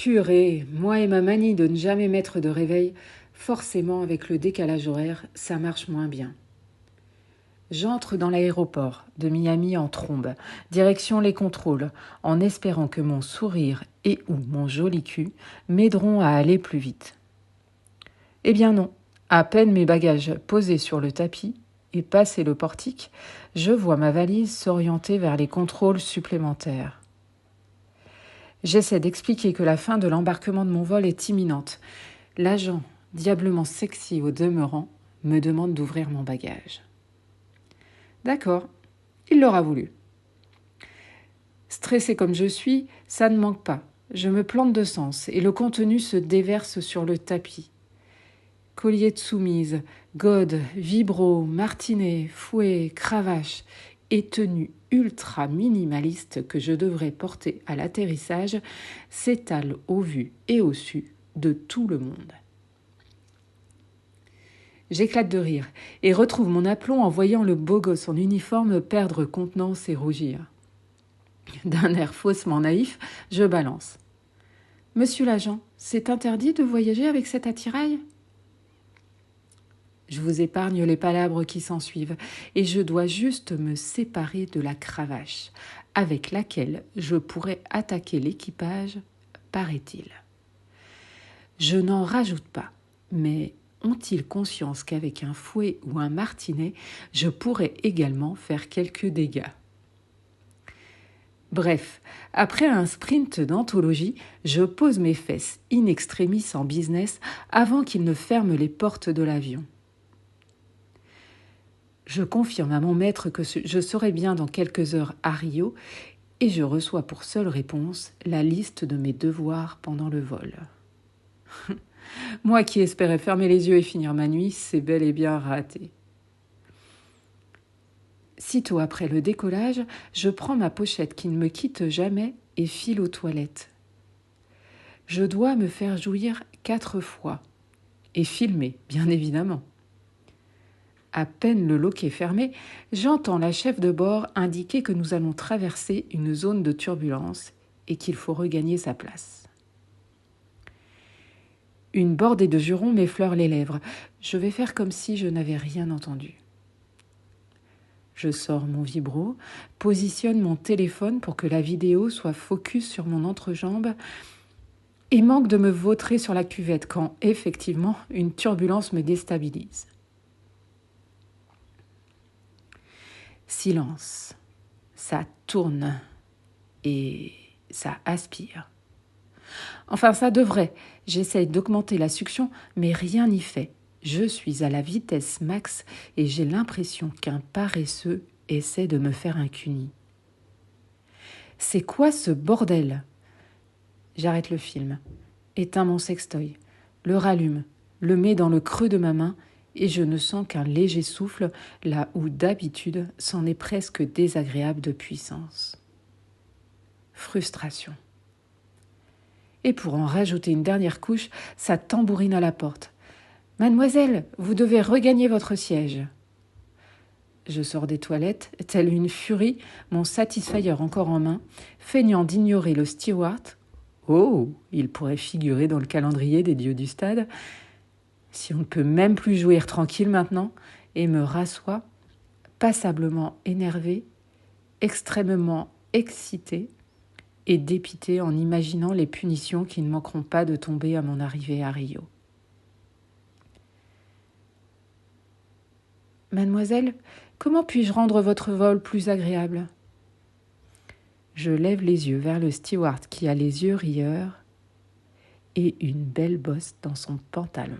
Purée, moi et ma manie de ne jamais mettre de réveil, forcément avec le décalage horaire, ça marche moins bien. J'entre dans l'aéroport de Miami en trombe, direction les contrôles, en espérant que mon sourire et ou mon joli cul m'aideront à aller plus vite. Eh bien non, à peine mes bagages posés sur le tapis et passé le portique, je vois ma valise s'orienter vers les contrôles supplémentaires. J'essaie d'expliquer que la fin de l'embarquement de mon vol est imminente. L'agent, diablement sexy au demeurant, me demande d'ouvrir mon bagage. D'accord, il l'aura voulu. Stressée comme je suis, ça ne manque pas. Je me plante de sens et le contenu se déverse sur le tapis. Collier de soumise, gode, vibro, martinet, fouet, cravache et tenue ultra minimaliste que je devrais porter à l'atterrissage s'étale au vu et au su de tout le monde. J'éclate de rire et retrouve mon aplomb en voyant le beau gosse en uniforme perdre contenance et rougir. D'un air faussement naïf, je balance. « Monsieur l'agent, c'est interdit de voyager avec cet attirail ?» Je vous épargne les palabres qui s'ensuivent et je dois juste me séparer de la cravache avec laquelle je pourrais attaquer l'équipage, paraît-il. Je n'en rajoute pas, mais ont-ils conscience qu'avec un fouet ou un martinet, je pourrais également faire quelques dégâts ? Bref, après un sprint d'anthologie, je pose mes fesses in extremis en business avant qu'il ne ferme les portes de l'avion. Je confirme à mon maître que je serai bien dans quelques heures à Rio et je reçois pour seule réponse la liste de mes devoirs pendant le vol. Moi qui espérais fermer les yeux et finir ma nuit, c'est bel et bien raté. Sitôt après le décollage, je prends ma pochette qui ne me quitte jamais et file aux toilettes. Je dois me faire jouir 4 fois et filmer, bien évidemment. À peine le loquet fermé, j'entends la chef de bord indiquer que nous allons traverser une zone de turbulence et qu'il faut regagner sa place. Une bordée de jurons m'effleure les lèvres. Je vais faire comme si je n'avais rien entendu. Je sors mon vibro, positionne mon téléphone pour que la vidéo soit focus sur mon entrejambe et manque de me vautrer sur la cuvette quand, effectivement, une turbulence me déstabilise. Silence. Ça tourne et ça aspire. Enfin, ça devrait. J'essaye d'augmenter la succion, mais rien n'y fait. Je suis à la vitesse max et j'ai l'impression qu'un paresseux essaie de me faire un cuni. C'est quoi ce bordel ? J'arrête le film, éteins mon sextoy, le rallume, le mets dans le creux de ma main et je ne sens qu'un léger souffle là où d'habitude c'en est presque désagréable de puissance. Frustration. Et pour en rajouter une dernière couche, ça tambourine à la porte. « Mademoiselle, vous devez regagner votre siège. » Je sors des toilettes, telle une furie, mon Satisfyer encore en main, feignant d'ignorer le steward. Oh, il pourrait figurer dans le calendrier des dieux du stade. Si on ne peut même plus jouir tranquille maintenant, et me rassois, passablement énervé, extrêmement excité et dépité en imaginant les punitions qui ne manqueront pas de tomber à mon arrivée à Rio. Mademoiselle, comment puis-je rendre votre vol plus agréable ? Je lève les yeux vers le steward qui a les yeux rieurs et une belle bosse dans son pantalon.